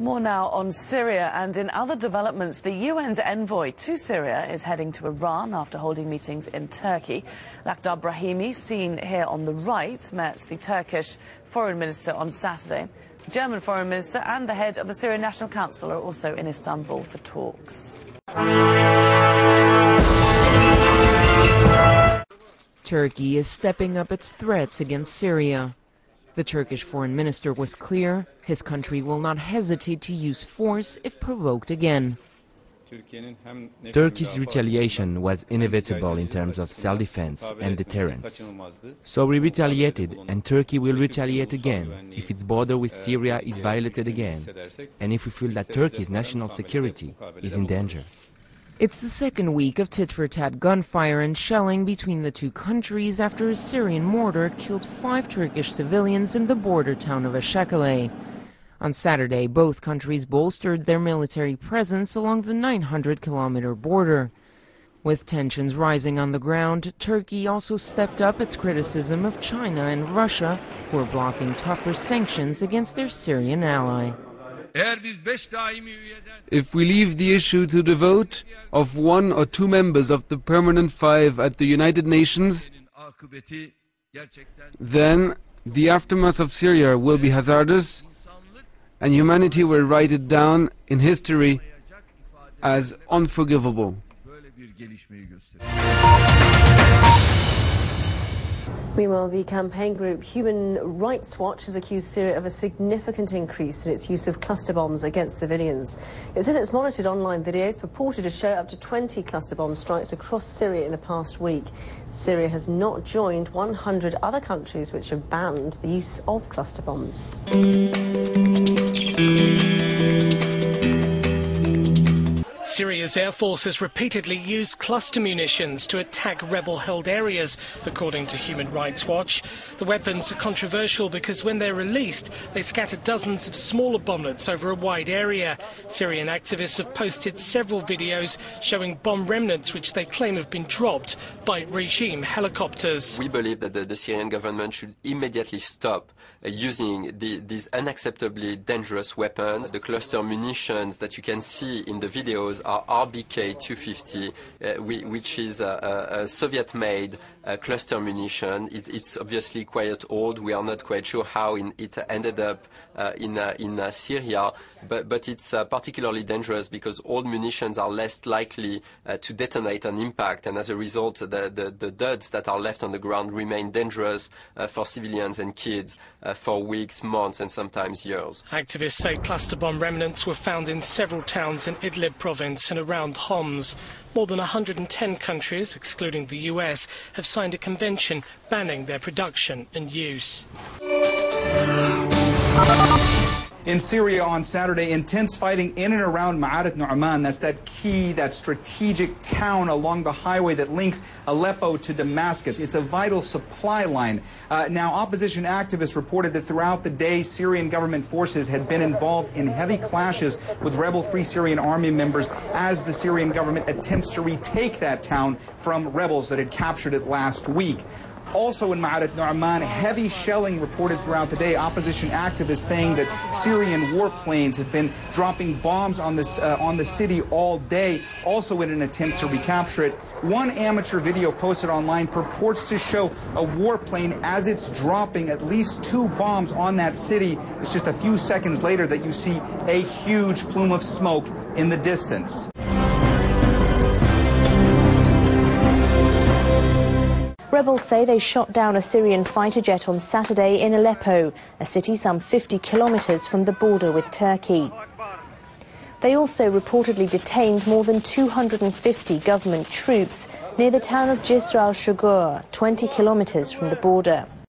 More now on Syria, and in other developments, the UN's envoy to Syria is heading to Iran after holding meetings in Turkey. Lakhdar Brahimi, seen here on the right, met the Turkish foreign minister on Saturday. The German foreign minister and the head of the Syrian National Council are also in Istanbul for talks. Turkey is stepping up its threats against Syria. The Turkish foreign minister was clear his country will not hesitate to use force if provoked again. Turkey's retaliation was inevitable in terms of self-defense and deterrence. So we retaliated, and Turkey will retaliate again if its border with Syria is violated again, and if we feel that Turkey's national security is in danger. It's the second week of tit-for-tat gunfire and shelling between the two countries after a Syrian mortar killed 5 Turkish civilians in the border town of Ashakale. On Saturday, both countries bolstered their military presence along the 900-kilometer border. With tensions rising on the ground, Turkey also stepped up its criticism of China and Russia, who are blocking tougher sanctions against their Syrian ally. If we leave the issue to the vote of 1 or 2 members of the Permanent 5 at the United Nations, then the aftermath of Syria will be hazardous, and humanity will write it down in history as unforgivable. Meanwhile, the campaign group Human Rights Watch has accused Syria of a significant increase in its use of cluster bombs against civilians. It says it's monitored online videos purported to show up to 20 cluster bomb strikes across Syria in the past week. Syria has not joined 100 other countries which have banned the use of cluster bombs. Syria's air force has repeatedly used cluster munitions to attack rebel-held areas, according to Human Rights Watch. The weapons are controversial because when they're released, they scatter dozens of smaller bomblets over a wide area. Syrian activists have posted several videos showing bomb remnants which they claim have been dropped by regime helicopters. We believe that the Syrian government should immediately stop using these unacceptably dangerous weapons. The cluster munitions that you can see in the videos are RBK-250, which is a Soviet-made cluster munition. It's obviously quite old. We are not quite sure how it ended up in Syria, but it's particularly dangerous because old munitions are less likely to detonate on impact, and as a result, the duds that are left on the ground remain dangerous for civilians and kids for weeks, months, and sometimes years. Activists say cluster bomb remnants were found in several towns in Idlib province and around Homs. More than 110 countries, excluding the US, have signed a convention banning their production and use. In Syria on Saturday, intense fighting in and around Ma'arat Nu'man. That's that key, that strategic town along the highway that links Aleppo to Damascus. It's a vital supply line. Now, opposition activists reported that throughout the day, Syrian government forces had been involved in heavy clashes with rebel Free Syrian Army members as the Syrian government attempts to retake that town from rebels that had captured it last week. Also in Ma'arat Nu'man, heavy shelling reported throughout the day. Opposition activists saying that Syrian warplanes had been dropping bombs on the city all day, also in an attempt to recapture it. One amateur video posted online purports to show a warplane as it's dropping at least 2 bombs on that city. It's just a few seconds later that you see a huge plume of smoke in the distance. Rebels say they shot down a Syrian fighter jet on Saturday in Aleppo, a city some 50 kilometers from the border with Turkey. They also reportedly detained more than 250 government troops near the town of Jisr al-Shugur, 20 kilometers from the border.